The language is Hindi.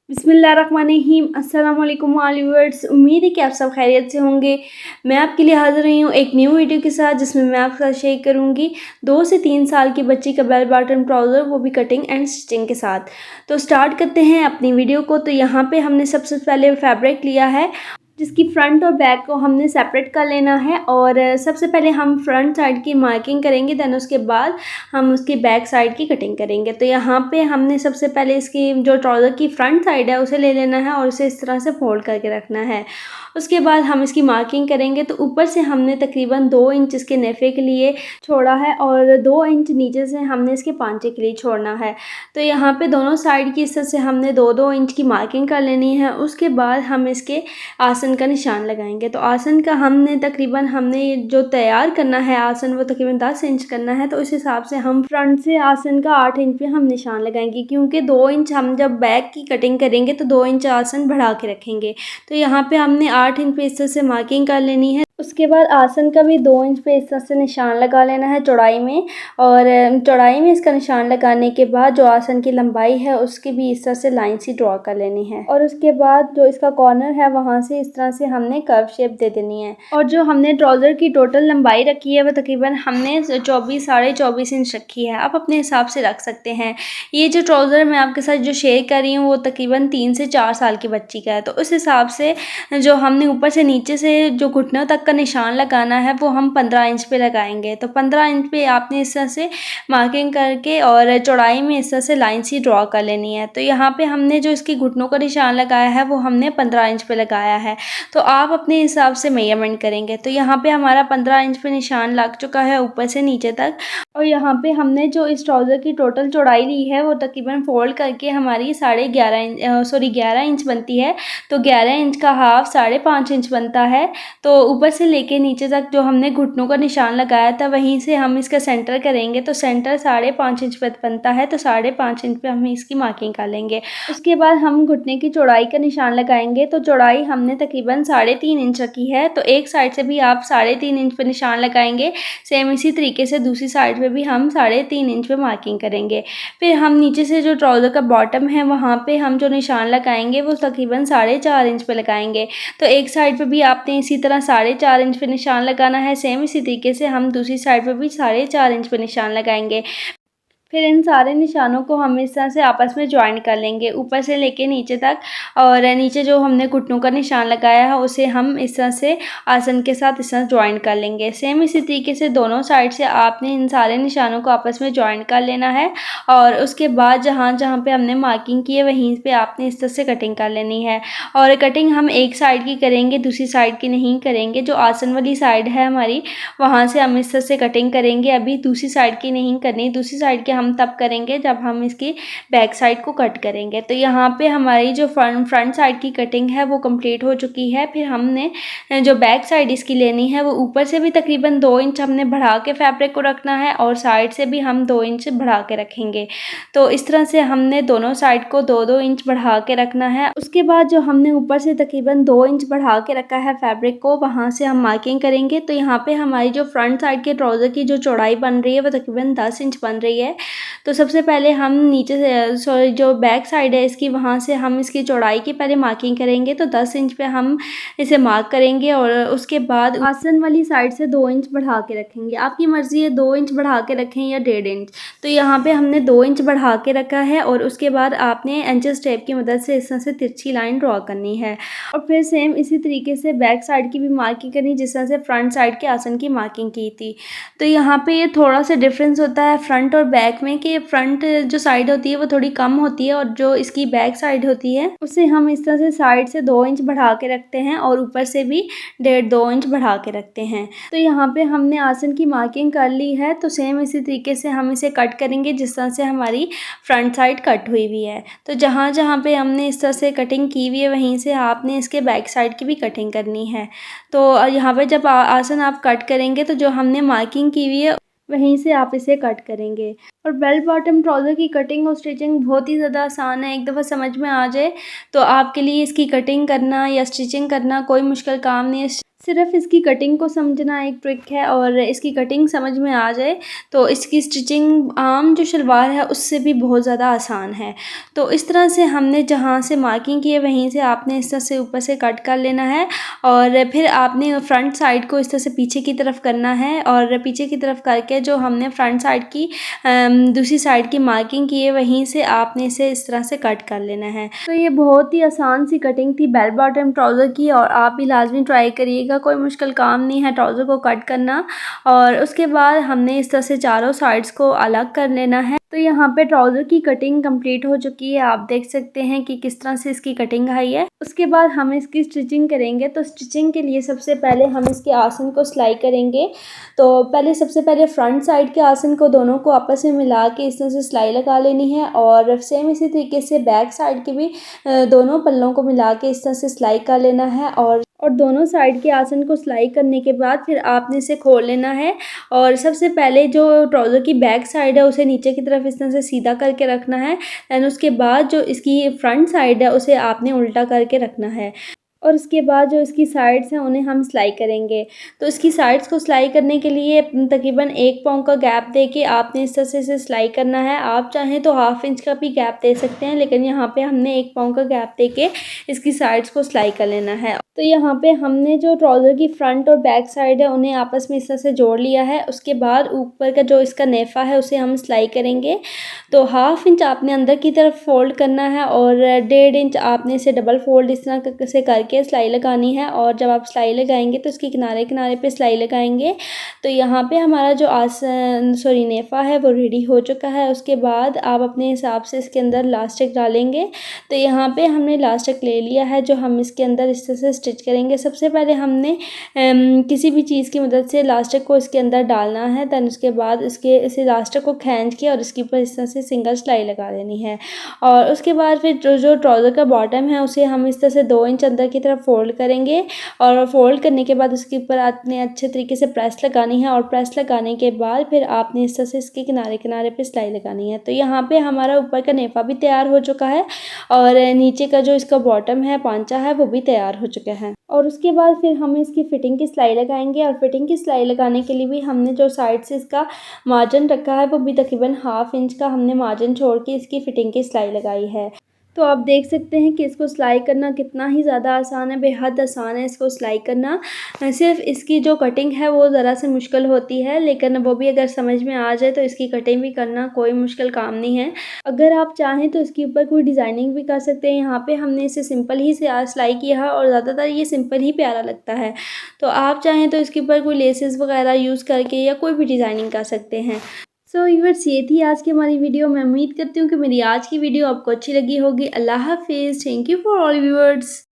बिस्मिल्लाहिर्रहमानिर्रहीम। अस्सलाम वालेकुम व्यूअर्स, उम्मीद है कि आप सब खैरियत से होंगे। मैं आपके लिए हाज़िर हुई हूँ एक न्यू वीडियो के साथ, जिसमें मैं आपके साथ शेयर करूँगी 2 से 3 साल की बच्ची का बेल बॉटम ट्राउज़र, वो भी कटिंग एंड स्टिचिंग के साथ। तो स्टार्ट करते हैं अपनी वीडियो को। तो यहाँ पे हमने सबसे पहले फैब्रिक लिया है, जिसकी फ्रंट और बैक को हमने सेपरेट कर लेना है। और सबसे पहले हम फ्रंट साइड की मार्किंग करेंगे, देन उसके बाद हम उसकी बैक साइड की कटिंग करेंगे। तो यहाँ पे हमने सबसे पहले इसकी जो ट्राउज़र की फ्रंट साइड है उसे ले लेना है और उसे इस तरह से फोल्ड करके रखना है। उसके बाद हम इसकी मार्किंग करेंगे। तो ऊपर से हमने तकरीबन 2 इंच इसके नेफे के लिए छोड़ा है और 2 इंच नीचे से हमने इसके पांचे के लिए छोड़ना है। तो यहाँ पे दोनों साइड की इस तरह से हमने 2-2 इंच की मार्किंग कर लेनी है। उसके बाद हम इसके आसन का निशान लगाएंगे। तो आसन का हमने जो तैयार करना है आसन, वो तकरीबन 10 इंच करना है। तो इस हिसाब से हम फ्रंट से आसन का 8 इंच पे हम निशान लगाएंगे, क्योंकि 2 इंच हम जब बैक की कटिंग करेंगे तो 2 इंच आसन बढ़ा के रखेंगे। तो यहाँ पे हमने 8 इंच पे इस तरह से मार्किंग कर लेनी है। उसके बाद आसन का भी 2 इंच पे इस तरह से निशान लगा लेना है चौड़ाई में। और चौड़ाई में इसका निशान लगाने के बाद जो आसन की लंबाई है उसकी भी इस तरह से लाइन सी ड्रॉ कर लेनी है। और उसके बाद जो इसका कॉर्नर है वहाँ से इस तरह से हमने कर्व शेप दे देनी है। और जो हमने ट्राउज़र की टोटल लंबाई रखी है वो तकरीबन हमने 24 साढ़े 24 इंच रखी है। आप अपने हिसाब से रख सकते हैं। ये जो ट्राउज़र मैं आपके साथ जो शेयर कर रही हूँ वो तकरीबन 3 से 4 साल की बच्ची का है। तो उस हिसाब से जो हमने ऊपर से नीचे से जो घुटनों तक का निशान लगाना है वो हम 15 इंच पे लगाएंगे। तो 15 इंच पे आपने इस तरह से मार्किंग करके और चौड़ाई में इस तरह से लाइन सी ड्रॉ कर लेनी है। तो यहाँ पे हमने जो इसकी घुटनों का निशान लगाया है वो हमने 15 इंच पे लगाया है। तो आप अपने हिसाब से मेजरमेंट करेंगे। तो यहाँ पे हमारा 15 इंच पे निशान लग चुका है ऊपर से नीचे तक। और यहाँ पे हमने जो इस ट्राउज़र की टोटल चौड़ाई ली है वो तकरीबन फोल्ड करके हमारी 11.5 इंच बनती है। तो 11 इंच का हाफ 5.5 इंच बनता है। तो ऊपर से लेके नीचे तक जो हमने घुटनों का निशान लगाया था वहीं से हम इसका सेंटर करेंगे। तो सेंटर 5.5 इंच पे बनता है। तो 5.5 इंच पे हम इसकी मार्किंग कर लेंगे। उसके बाद हम घुटने की चौड़ाई का निशान लगाएंगे। तो चौड़ाई हमने तकरीबन 3.5 इंच रखी है। तो एक साइड से भी आप 3.5 इंच पे निशान लगाएंगे। सेम इसी तरीके से दूसरी साइड पे भी हम 3.5 इंच पे मार्किंग करेंगे। फिर हम नीचे से जो ट्राउज़र का बॉटम है वहाँ पे हम जो निशान लगाएंगे वो तकरीबन 4.5 इंच पे लगाएंगे। तो एक साइड पे भी आपने इसी तरह 4.5 इंच पे निशान लगाना है। सेम इसी तरीके से हम दूसरी साइड पे भी 4.5 इंच पे निशान लगाएंगे। फिर इन सारे निशानों को हम इस तरह से आपस में जॉइन कर लेंगे, ऊपर से लेके नीचे तक। और नीचे जो हमने घुटनों का निशान लगाया है उसे हम इस तरह से आसन के साथ इस तरह जॉइन कर लेंगे। सेम इसी तरीके से दोनों साइड से आपने इन सारे निशानों को आपस में जॉइन कर लेना है। और उसके बाद जहाँ जहाँ पे हमने मार्किंग की है वहीं पे आपने इस तरह से कटिंग कर लेनी है। और कटिंग हम एक साइड की करेंगे, दूसरी साइड की नहीं करेंगे। जो आसन वाली साइड है हमारी वहाँ से हम इस तरह से कटिंग करेंगे, अभी दूसरी साइड की नहीं करनी। दूसरी साइड के हम तब करेंगे जब हम इसकी बैक साइड को कट करेंगे। तो यहाँ पे हमारी जो फ्रंट साइड की कटिंग है वो कंप्लीट हो चुकी है। फिर हमने जो बैक साइड इसकी लेनी है वो ऊपर से भी तकरीबन 2 इंच हमने बढ़ा के फैब्रिक को रखना है और साइड से भी हम 2 इंच बढ़ा के रखेंगे। तो इस तरह से हमने दोनों साइड को 2-2 इंच बढ़ा के रखना है। उसके बाद जो हमने ऊपर से तकरीबन 2 इंच बढ़ा के रखा है फैब्रिक को, वहाँ से हम मार्किंग करेंगे। तो यहाँ पे हमारी जो फ्रंट साइड के ट्राउज़र की जो चौड़ाई बन रही है वो तकरीबन 10 इंच बन रही है। तो सबसे पहले हम नीचे से जो बैक साइड है इसकी, वहाँ से हम इसकी चौड़ाई की पहले मार्किंग करेंगे। तो 10 इंच पे हम इसे मार्क करेंगे और उसके बाद आसन वाली साइड से 2 इंच बढ़ा के रखेंगे। आपकी मर्ज़ी है 2 इंच बढ़ा के रखें या 1.5 इंच। तो यहाँ पे हमने 2 इंच बढ़ा के रखा है। और उसके बाद आपने इंचेस टेप की मदद से इस तरह से तिरछी लाइन ड्रॉ करनी है। और फिर सेम इसी तरीके से बैक साइड की भी मार्किंग करनी, जिस तरह से फ्रंट साइड के आसन की मार्किंग की थी। तो यहाँ पे ये थोड़ा सा डिफरेंस होता है फ्रंट और बैक में, कि फ्रंट जो साइड होती है वो थोड़ी कम होती है और जो इसकी बैक साइड होती है उसे हम इस तरह से साइड से 2 इंच बढ़ा के रखते हैं और ऊपर से भी 1.5-2 इंच बढ़ा के रखते हैं। तो यहाँ पे हमने आसन की मार्किंग कर ली है। तो सेम इसी तरीके से हम इसे कट करेंगे जिस तरह से हमारी फ्रंट साइड कट हुई हुई है। तो जहाँ जहाँ पे हमने इस तरह से कटिंग की हुई है वहीं से आपने इसके बैक साइड की भी कटिंग करनी है। तो यहाँ पे जब आसन आप कट करेंगे तो जो हमने मार्किंग की हुई है वहीं से आप इसे कट करेंगे। और बेल बॉटम ट्राउज़र की कटिंग और स्टिचिंग बहुत ही ज़्यादा आसान है। एक दफ़ा समझ में आ जाए तो आपके लिए इसकी कटिंग करना या स्टिचिंग करना कोई मुश्किल काम नहीं है। सिर्फ़ इसकी कटिंग को समझना एक ट्रिक है और इसकी कटिंग समझ में आ जाए तो इसकी स्टिचिंग आम जो शलवार है उससे भी बहुत ज़्यादा आसान है। तो इस तरह से हमने जहाँ से मार्किंग की है वहीं से आपने इस तरह से ऊपर से कट कर लेना है और फिर आपने फ्रंट साइड को इस तरह से पीछे की तरफ करना है और पीछे की तरफ करके जो हमने फ्रंट साइड की दूसरी साइड की मार्किंग की है वहीं से आपने इसे इस तरह से कट कर लेना है। तो ये बहुत ही आसान सी कटिंग थी बेल बॉटम ट्राउज़र की और आप भी लाजमी ट्राई करिएगा। कोई मुश्किल काम नहीं है ट्राउज़र को कट करना और उसके बाद हमने इस तरह से चारों साइड्स को अलग कर लेना है। तो यहाँ पे ट्राउज़र की कटिंग कंप्लीट हो चुकी है। आप देख सकते हैं कि किस तरह से इसकी कटिंग आई है। उसके बाद हम इसकी स्टिचिंग करेंगे। तो स्टिचिंग के लिए सबसे पहले हम इसके आसन को सिलाई करेंगे। तो सबसे पहले फ्रंट साइड के आसन को दोनों को आपस में मिला के इस तरह से सिलाई लगा लेनी है और सेम इसी तरीके से बैक साइड के भी दोनों पल्लों को मिला के इस तरह से सिलाई कर लेना है और दोनों साइड के आसन को सिलाई करने के बाद फिर आपने इसे खोल लेना है और सबसे पहले जो ट्राउज़र की बैक साइड है उसे नीचे की तरफ इस तरह से सीधा करके रखना है। दैन उसके बाद जो इसकी फ्रंट साइड है उसे आपने उल्टा करके रखना है और उसके बाद जो इसकी साइड्स हैं उन्हें हम सिलाई करेंगे। तो इसकी साइड्स को सिलाई करने के लिए तकरीबन 1 पाँव का गैप देके आपने इस तरह से इसे सिलाई करना है। आप चाहें तो ½ इंच का भी गैप दे सकते हैं लेकिन यहाँ पे हमने 1 पाँव का गैप देके इसकी साइड्स को सिलाई कर लेना है। तो यहाँ पे हमने जो ट्राउज़र की फ्रंट और बैक साइड है उन्हें आपस में इस तरह से जोड़ लिया है। उसके बाद ऊपर का जो इसका नेफ़ा है उसे हम सिलाई करेंगे। तो ½ इंच आपने अंदर की तरफ फ़ोल्ड करना है और 1.5 इंच आपने इसे डबल फ़ोल्ड इस तरह से करके सिलाई लगानी है और जब आप सिलाई लगाएंगे तो इसके किनारे किनारे पे सिलाई लगाएंगे। तो यहाँ पे हमारा जो नेफ़ा है वो रेडी हो चुका है। उसके बाद आप अपने हिसाब से इसके अंदर इलास्टिक डालेंगे। तो यहाँ पे हमने इलास्टिक ले लिया है जो हम इसके अंदर इस तरह से स्टिच करेंगे। सबसे पहले हमने किसी भी चीज़ की मदद से इलास्टिक को इसके अंदर डालना है। दैन उसके बाद इस इलास्टिक को खींच के और इसके ऊपर इस तरह से सिंगल सिलाई लगा देनी है और उसके बाद फिर जो ट्राउज़र का बॉटम है उसे हम इस तरह से 2 इंच अंदर की तरफ फ़ोल्ड करेंगे और फ़ोल्ड करने के बाद उसके ऊपर आपने अच्छे तरीके से प्रेस लगानी है और प्रेस लगाने के बाद फिर आपने इस तरह से इसके किनारे किनारे पे सिलाई लगानी है। तो यहाँ पे हमारा ऊपर का नेफ़ा भी तैयार हो चुका है और नीचे का जो इसका बॉटम है पांचा है वो भी तैयार हो चुका है और उसके बाद फिर हम इसकी फ़िटिंग की सिलाई लगाएंगे और फ़िटिंग की सिलाई लगाने के लिए भी हमने जो साइड से इसका मार्जिन रखा है वो भी तकरीबन ½ इंच का हमने मार्जिन छोड़ के इसकी फ़िटिंग की सिलाई लगाई है। तो आप देख सकते हैं कि इसको सिलाई करना कितना ही ज़्यादा आसान है, बेहद आसान है इसको सिलाई करना। सिर्फ़ इसकी जो कटिंग है वो ज़रा सी मुश्किल होती है लेकिन वो भी अगर समझ में आ जाए तो इसकी कटिंग भी करना कोई मुश्किल काम नहीं है। अगर आप चाहें तो इसके ऊपर कोई डिज़ाइनिंग भी कर सकते हैं। यहाँ पे हमने इसे सिंपल ही से सिलाई किया है और ज़्यादातर ये सिंपल ही प्यारा लगता है। तो आप चाहें तो इसके ऊपर कोई लेसेस वगैरह यूज़ करके या कोई भी डिज़ाइनिंग कर सकते हैं। सो व्यूअर्स ये थी आज की हमारी वीडियो। मैं उम्मीद करती हूँ कि मेरी आज की वीडियो आपको अच्छी लगी होगी। अल्लाह हाफ़िज़। Thank you for all viewers.